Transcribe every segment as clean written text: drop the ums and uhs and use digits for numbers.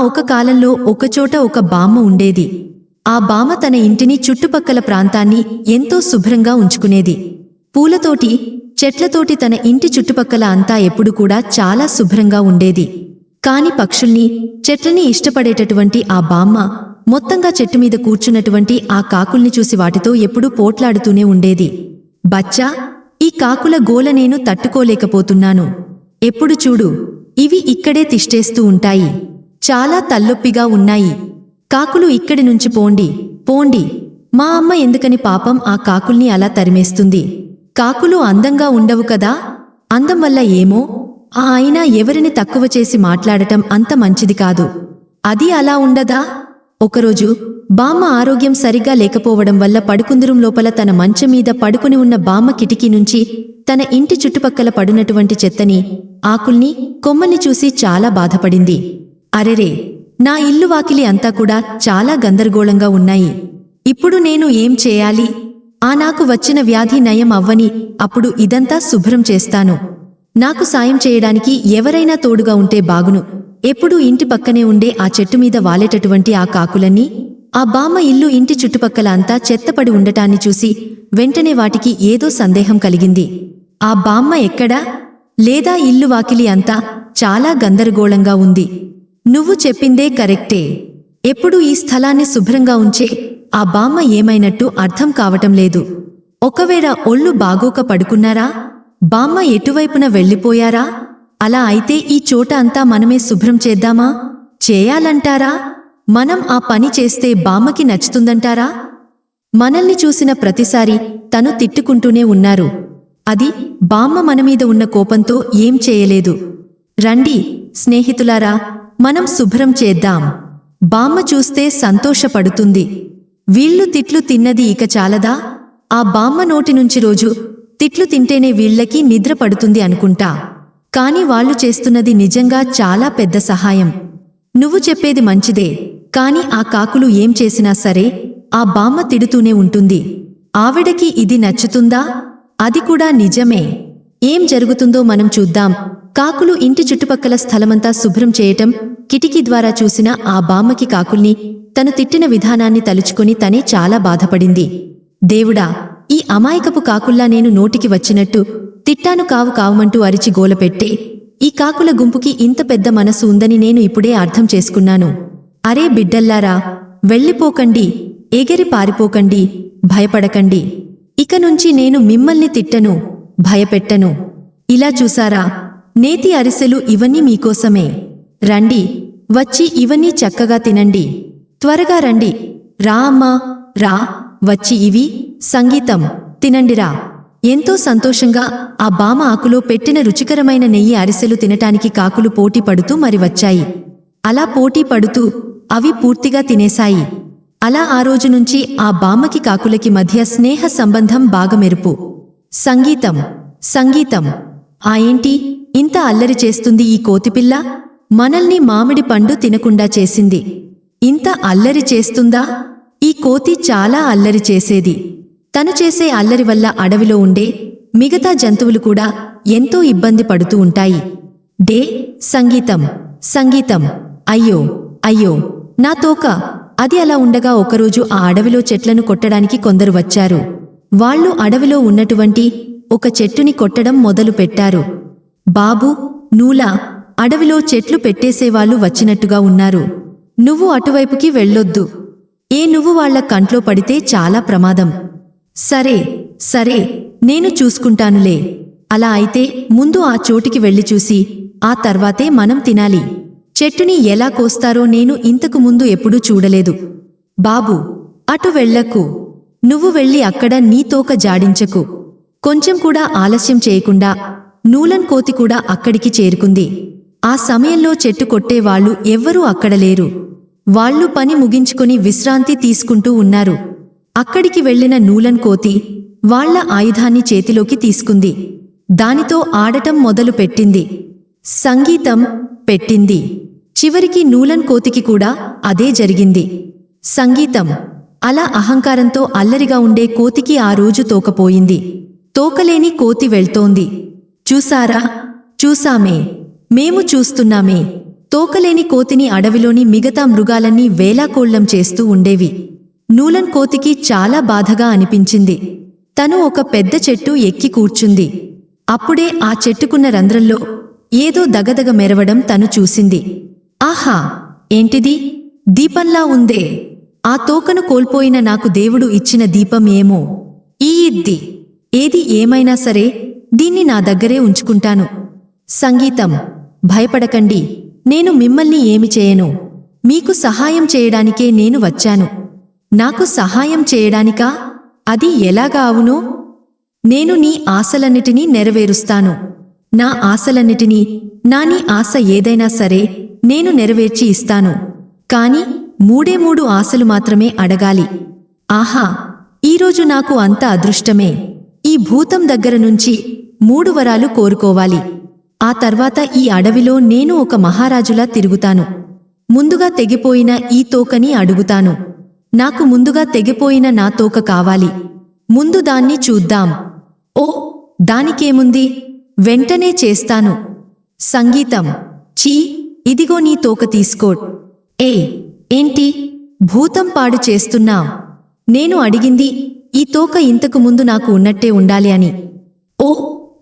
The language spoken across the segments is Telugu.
ఒక కాలంలో ఒకచోట ఒక బామ్మ ఉండేది. ఆ బామ్మ తన ఇంటిని చుట్టుపక్కల ప్రాంతాన్ని ఎంతో శుభ్రంగా ఉంచుకునేది. పూలతోటి చెట్లతోటి తన ఇంటి చుట్టుపక్కల అంతా ఎప్పుడు కూడా చాలా శుభ్రంగా ఉండేది. కాని పక్షుల్ని చెట్లని ఇష్టపడేటటువంటి ఆ బామ్మ మొత్తంగా చెట్టుమీద కూర్చున్నటువంటి ఆ కాకుల్ని చూసి వాటితో ఎప్పుడూ పోట్లాడుతూనే ఉండేది. బచ్చా, ఈ కాకుల గోల నేను తట్టుకోలేకపోతున్నాను. ఎప్పుడు చూడు ఇవి ఇక్కడే తిష్టేస్తూ ఉంటాయి. చాలా తల్లొప్పిగా ఉన్నాయి. కాకులు ఇక్కడి నుంచి పోండి పోండి. మా అమ్మ ఎందుకని పాపం ఆ కాకుల్ని అలా తరిమేస్తుంది? కాకులు అందంగా ఉండవు కదా? అందం వల్ల ఏమో, అయినా ఎవరిని తక్కువ చేసి మాట్లాడటం అంత మంచిది కాదు. అది అలా ఉండదా? ఒకరోజు బామ్మ ఆరోగ్యం సరిగ్గా లేకపోవడం వల్ల పడుకుందురం లోపల తన మంచం మీద పడుకుని ఉన్న బామ్మ కిటికీ నుంచి తన ఇంటి చుట్టుపక్కల పడినటువంటి చెత్తని, ఆకుల్ని, కొమ్మల్ని చూసి చాలా బాధపడింది. అరెరే, నా ఇల్లు వాకిలి అంతా కూడా చాలా గందరగోళంగా ఉన్నాయి. ఇప్పుడు నేను ఏం చేయాలి? నాకు వచ్చిన వ్యాధి నయం అవ్వని అప్పుడు ఇదంతా శుభ్రం చేస్తాను. నాకు సాయం చేయడానికి ఎవరైనా తోడుగా ఉంటే బాగును. ఎప్పుడూ ఇంటి పక్కనే ఉండే ఆ చెట్టుమీద వాలేటటువంటి ఆ కాకులన్నీ, ఆ బామ్మ ఇల్లు ఇంటి చుట్టుపక్కల అంతా చెత్తపడి ఉండటాన్ని చూసి వెంటనే వాటికి ఏదో సందేహం కలిగింది. ఆ బామ్మ ఎక్కడా? లేదా ఇల్లు వాకిలి అంతా చాలా గందరగోళంగా ఉంది. నువ్వు చెప్పిందే కరెక్టే. ఎప్పుడూ ఈ స్థలాన్ని శుభ్రంగా ఉంచే ఆ బామ్మ ఏమైనట్టు అర్థం కావటం లేదు. ఒకవేళ ఒళ్ళు బాగోక పడుకున్నారా? బామ్మ ఎటువైపున వెళ్ళిపోయారా? అలా అయితే ఈ చోట అంతా మనమే శుభ్రం చేద్దామా? చేయాలంటారా? మనం ఆ పని చేస్తే బామ్మకి నచ్చుతుందంటారా? మనల్ని చూసిన ప్రతిసారి తను తిట్టుకుంటూనే ఉన్నారు. అది బామ్మ మనమీద ఉన్న కోపంతో ఏం చేయలేదు. రండి స్నేహితులారా, మనం శుభ్రం చేద్దాం. బామ్మ చూస్తే సంతోషపడుతుంది. వీళ్ళు తిట్లు తిన్నది ఇక చాలదా? ఆ బామ్మ నోటి నుంచి రోజు తిట్లు తింటేనే వీళ్ళకి నిద్ర పడుతుంది అనుకుంటా. కాని వాళ్ళు చేస్తున్నది నిజంగా చాలా పెద్ద సహాయం. నువ్వు చెప్పేది మంచిదే, కాని ఆ కాకులు ఏం చేసినా సరే ఆ బామ్మ తిడుతూనే ఉంటుంది. ఆవిడకి ఇది నచ్చుతుందా? అది కూడా నిజమే. ఏం జరుగుతుందో మనం చూద్దాం. కాకులు ఇంటి చుట్టుపక్కల స్థలమంతా శుభ్రం చేయటం కిటికీ ద్వారా చూసిన ఆ బామ్మకి కాకుల్ని తను తిట్టిన విధానాన్ని తలుచుకొని తనే చాలా బాధపడింది. దేవుడా, ఈ అమాయకపు కాకుల్లా నేను నోటికి వచ్చినట్టు తిట్టాను కావుమంటూ అరిచి గోలపెట్టే ఈ కాకుల గుంపుకి ఇంత పెద్ద మనసు ఉందని నేను ఇప్పుడే అర్థం చేసుకున్నాను. అరే బిడ్డల్లారా, వెళ్ళిపోకండి, ఎగిరి పారిపోకండి, భయపడకండి. ఇక నుంచి నేను మిమ్మల్ని తిట్టను, భయపెట్టను. ఇలా చూసారా, నేతి అరిసెలు ఇవన్నీ మీకోసమే. రండి, వచ్చి ఇవన్నీ చక్కగా తినండి. త్వరగా రండి. రా అమ్మా, రా, వచ్చి ఇవి సంగీతం తినండిరా. ఎంతో సంతోషంగా ఆ బామ ఆకులో పెట్టిన రుచికరమైన నెయ్యి అరిసెలు తినటానికి కాకులు పోటీ పడుతూ మరి వచ్చాయి. అలా పోటీ పడుతూ అవి పూర్తిగా తినేశాయి. అలా ఆ రోజు నుంచి ఆ బామ్మకి కాకులకి మధ్య స్నేహ సంబంధం బాగా మెరుపు. సంగీతం సంగీతం. ఏంటి ఇంత అల్లరి చేస్తుంది ఈ కోతిపిల్ల? మనల్ని మామిడి పండు తినకుండా చేసింది. ఇంత అల్లరి చేస్తుందా? ఈ కోతి చాలా అల్లరి చేసేది. తను చేసే అల్లరి వల్ల అడవిలో ఉండే మిగతా జంతువులు కూడా ఎంతో ఇబ్బంది పడుతూ ఉంటాయి. డే సంగీతం సంగీతం. అయ్యో అయ్యో నా తోక. అది అలా ఉండగా ఒకరోజు ఆ అడవిలో చెట్లను కొట్టడానికి కొందరు వచ్చారు. వాళ్ళు అడవిలో ఉన్నటువంటి ఒక చెట్టుని కొట్టడం మొదలు పెట్టారు. బాబూ, నూలా, అడవిలో చెట్లు పెట్టేసేవాళ్ళు వచ్చినట్టుగా ఉన్నారు. నువ్వు అటువైపుకి వెళ్ళొద్దు. నువ్వు వాళ్ల కంట్లో పడితే చాలా ప్రమాదం. సరే సరే, నేను చూసుకుంటానులే. అలా అయితే ముందు ఆ చోటికి వెళ్ళి చూసి ఆ తర్వాతే మనం తినాలి. చెట్టుని ఎలా కోస్తారో నేను ఇంతకు ముందు ఎప్పుడూ చూడలేదు. బాబూ, అటు వెళ్ళకు. నువ్వు వెళ్ళి అక్కడ నీ తోక జాడించకు. కొంచెం కూడా ఆలస్యం చేయకుండా నూలన్ కోతి కూడా అక్కడికి చేరుకుంది. ఆ సమయంలో చెట్టు కొట్టేవాళ్లు ఎవ్వరూ అక్కడ లేరు. వాళ్లు పని ముగించుకుని విశ్రాంతి తీసుకుంటూ ఉన్నారు. అక్కడికి వెళ్లిన నూలన్ కోతి వాళ్ల ఆయుధాన్ని చేతిలోకి తీసుకుంది. దానితో ఆడటం మొదలు పెట్టింది. సంగీతం పెట్టింది. చివరికి నూలన్ కోతికి కూడా అదే జరిగింది. సంగీతం. అలా అహంకారంతో అల్లరిగా ఉండే కోతికి ఆ రోజు తోకపోయింది. తోకలేని కోతి వెళ్తోంది. చూసారా? చూసామే, మేము చూస్తున్నామే. తోకలేని కోతిని అడవిలోని మిగతా మృగాలన్నీ వేలాకోళ్లం చేస్తూ ఉండేవి. నూలన్ కోతికి చాలా బాధగా అనిపించింది. తను ఒక పెద్ద చెట్టు ఎక్కి కూర్చుంది. అప్పుడే ఆ చెట్టుకున్న రంధ్రంలో ఏదో దగదగ మెరవడం తను చూసింది. ఆహా! ఏంటిది? దీపంలా ఉందే! ఆ తోకను కోల్పోయిన నాకు దేవుడు ఇచ్చిన దీపం ఏమో! ఈద్ది! ఏది ఏమైనా సరే దీన్ని నా దగ్గరే ఉంచుకుంటాను. సంగీతం: భయపడకండి, నేను మిమ్మల్ని ఏమి చేయను. మీకు సహాయం చేయడానికే నేను వచ్చాను. నాకు సహాయం చేయడానికా? అది ఎలాగా అవును? నేను నీ ఆశలన్నిటినీ నెరవేరుస్తాను. నా ఆశలన్నిటినీ, నీ ఆశ ఏదైనా సరే నేను నెరవేర్చి ఇస్తాను. కాని 3 ఆశలు మాత్రమే అడగాలి. ఆహా! ఈరోజు నాకు అంత అదృష్టమే. ఈ భూతం దగ్గర నుంచి 3 వరాలు కోరుకోవాలి. ఆ తర్వాత ఈ అడవిలో నేను ఒక మహారాజులా తిరుగుతాను. ముందుగా తెగిపోయిన ఈ తోకని అడుగుతాను. నాకు ముందుగా తెగిపోయిన నా తోక కావాలి. ముందు దాన్ని చూద్దాం. ఓ, దానికేముంది, వెంటనే చేస్తాను. సంగీతం: చీ, ఇదిగో నీ తోక తీసుకో. ఏంటి? భూతం పాడు చేస్తున్నా? నేను అడిగింది ఈ తోక ఇంతకు ముందు నాకు ఉన్నట్టే ఉండాలి అని. ఓ,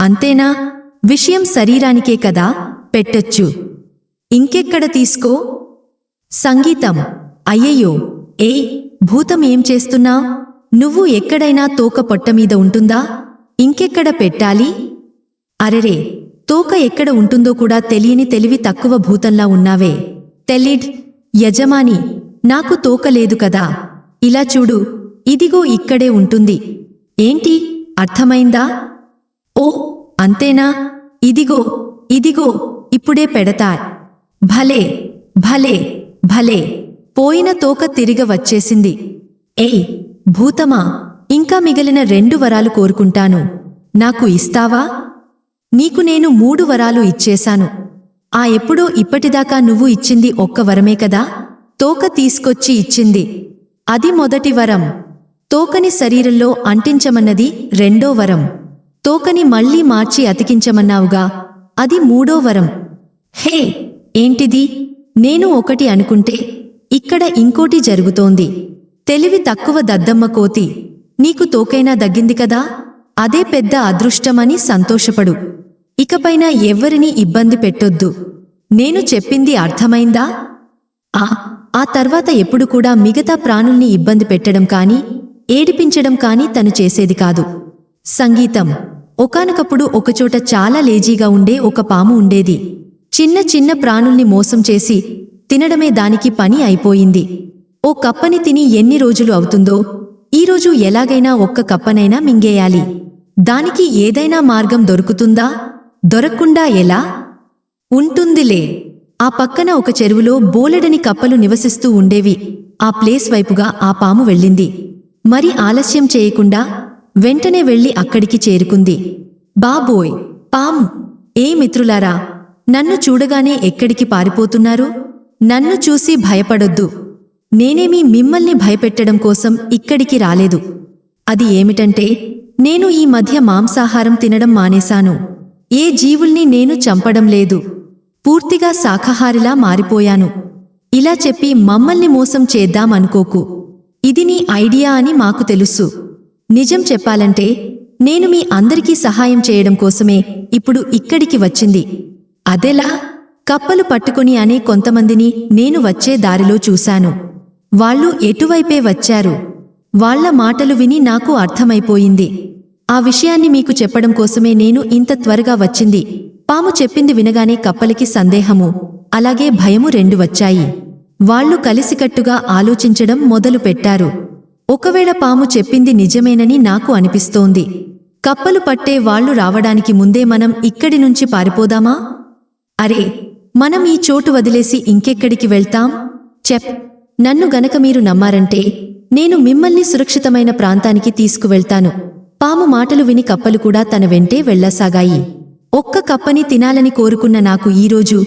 అంతేనా? విషయం శరీరానికే కదా, పెట్టొచ్చు. ఇంకెక్కడ తీసుకో. సంగీతం: అయ్యయ్యో, భూతం ఏం చేస్తున్నా? నువ్వు ఎక్కడైనా తోక పొట్టమీద ఉంటుందా? ఇంకెక్కడ పెట్టాలి? అరెరే, తోక ఎక్కడ ఉంటుందో కూడా తెలియని తెలివి తక్కువ భూతంలా ఉన్నావే. తెలీడ్ యజమాని, నాకు తోక లేదు కదా. ఇలా చూడు, ఇదిగో ఇక్కడే ఉంటుంది. ఏంటి, అర్థమైందా? ఓ, అంతేనా? ఇదిగో ఇదిగో, ఇప్పుడే పెడతా. భలే భలే భలే! పోయిన తోక తిరిగ వచ్చేసింది. భూతమా, ఇంకా మిగిలిన 2 వరాలు కోరుకుంటాను. నాకు ఇస్తావా? నీకు నేను 3 వరాలు ఇచ్చేశాను. ఎప్పుడో ఇప్పటిదాకా నువ్వు ఇచ్చింది 1 వరమే కదా. తోక తీసుకొచ్చి ఇచ్చింది అది మొదటి వరం. తోకని శరీరంలో అంటించమన్నది 2వ వరం. తోకని మళ్లీ మార్చి అతికించమన్నావుగా, అది 3వ వరం. హే, ఏంటిది? నేను ఒకటి అనుకుంటే ఇక్కడ ఇంకోటి జరుగుతోంది. తెలివి తక్కువ దద్దమ్మ కోతి, నీకు తోకైనా దగ్గింది కదా, అదే పెద్ద అదృష్టమని సంతోషపడు. ఇకపైన ఎవ్వరినీ ఇబ్బంది పెట్టొద్దు. నేను చెప్పింది అర్థమైందా? ఆ తర్వాత ఎప్పుడు కూడా మిగతా ప్రాణుల్ని ఇబ్బంది పెట్టడం కాని, ఏడిపించడం కాని తను చేసేది కాదు. సంగీతం: ఒకానొకప్పుడు ఒకచోట చాలా లేజీగా ఉండే ఒక పాము ఉండేది. చిన్న చిన్న ప్రాణుల్ని మోసం చేసి తినడమే దానికి పని అయిపోయింది. ఓ కప్పని తిని ఎన్ని రోజులు అవుతుందో, ఈరోజు ఎలాగైనా 1 కప్పనైనా మింగేయాలి. దానికి ఏదైనా మార్గం దొరుకుతుందా? దొరక్కుండా ఎలా ఉంటుందిలే. ఆ పక్కన ఒక చెరువులో బోలెడని కప్పలు నివసిస్తూ ఉండేవి. ఆ ప్లేస్ వైపుగా ఆ పాము వెళ్ళింది. మరి ఆలస్యం చేయకుండా వెంటనే వెళ్లి అక్కడికి చేరుకుంది. బాబోయ్, పాము! మిత్రులారా, నన్ను చూడగానే ఎక్కడికి పారిపోతున్నారు? నన్ను చూసి భయపడొద్దు. నేనేమీ మిమ్మల్ని భయపెట్టడం కోసం ఇక్కడికి రాలేదు. అది ఏమిటంటే, నేను ఈ మధ్య మాంసాహారం తినడం మానేశాను. ఏ జీవుల్ని నేను చంపడం లేదు. పూర్తిగా శాఖాహారిలా మారిపోయాను. ఇలా చెప్పి మమ్మల్ని మోసం చేద్దామనుకోకు. ఇది నీ ఐడియా అని మాకు తెలుసు. నిజం చెప్పాలంటే నేను మీ అందరికీ సహాయం చేయడం కోసమే ఇప్పుడు ఇక్కడికి వచ్చింది. అదెలా? కప్పలు పట్టుకుని అనే కొంతమందిని నేను వచ్చే దారిలో చూశాను. వాళ్ళు ఎటువైపే వచ్చారు. వాళ్ల మాటలు విని నాకు అర్థమైపోయింది. ఆ విషయాన్ని మీకు చెప్పడం కోసమే నేను ఇంత త్వరగా వచ్చింది. పాము చెప్పింది వినగానే కప్పలకి సందేహము, అలాగే భయము 2 వచ్చాయి. వాళ్లు కలిసికట్టుగా ఆలోచించడం మొదలు పెట్టారు. ఒకవేళ పాము చెప్పింది నిజమేనని నాకు అనిపిస్తోంది. కప్పలు పట్టే వాళ్లు రావడానికి ముందే మనం ఇక్కడి నుంచి పారిపోదామా? అరే, మనం ఈ చోటు వదిలేసి ఇంకెక్కడికి వెళ్తాం? నన్ను గనక మీరు నమ్మారంటే నేను మిమ్మల్ని సురక్షితమైన ప్రాంతానికి తీసుకువెళ్తాను. పాము మాటలు విని కప్పలు కూడా తన వెంటే వెళ్లసాగాయి. 1 కప్పని తినాలని కోరుకున్న నాకు ఈరోజు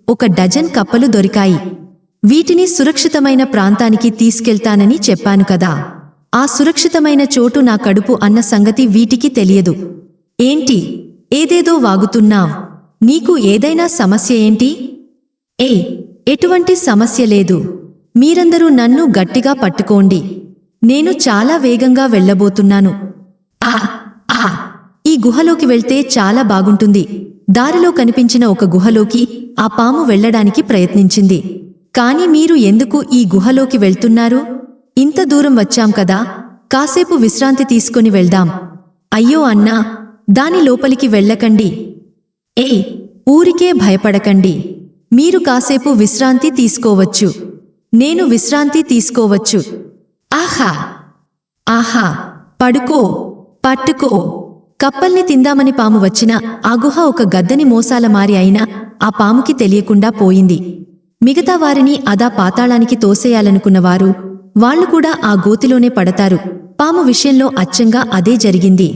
1 డజన్ కప్పలు దొరికాయి. వీటిని సురక్షితమైన ప్రాంతానికి తీసుకెళ్తానని చెప్పాను కదా. ఆ సురక్షితమైన చోటు నా కడుపు అన్న సంగతి వీటికి తెలియదు. ఏంటి, ఏదేదో వాగుతున్నావ్? నీకు ఏదైనా సమస్య ఏంటి? ఏయ్, ఎటువంటి సమస్య లేదు. మీరందరూ నన్ను గట్టిగా పట్టుకోండి. నేను చాలా వేగంగా వెళ్ళబోతున్నాను. ఈ గుహలోకి వెళ్తే చాలా బాగుంటుంది. దారిలో కనిపించిన ఒక గుహలోకి ఆ పాము వెళ్ళడానికి ప్రయత్నించింది. కాని మీరు ఎందుకు ఈ గుహలోకి వెళ్తున్నారు? ఇంత దూరం వచ్చాం కదా, కాసేపు విశ్రాంతి తీసుకొని వెళ్దాం. అయ్యో అన్నా, దాని లోపలికి వెళ్ళకండి. ఏయ్, ఊరికే భయపడకండి. మీరు కాసేపు విశ్రాంతి తీసుకోవచ్చు. నేను విశ్రాంతి తీసుకోవచ్చు. ఆహా ఆహా, పడుకో, పట్టుకో. కప్పల్ని తిందామని పాము వచ్చినా ఆ గుహ ఒక గద్దని మోసాల మారి అయినా ఆ పాముకి తెలియకుండా పోయింది. మిగతా వారిని అదా పాతాళానికి తోసేయాలనుకున్నవారు వాళ్లు కూడా ఆ గోతిలోనే పడతారు. పాము విషయంలో అచ్చంగా అదే జరిగింది.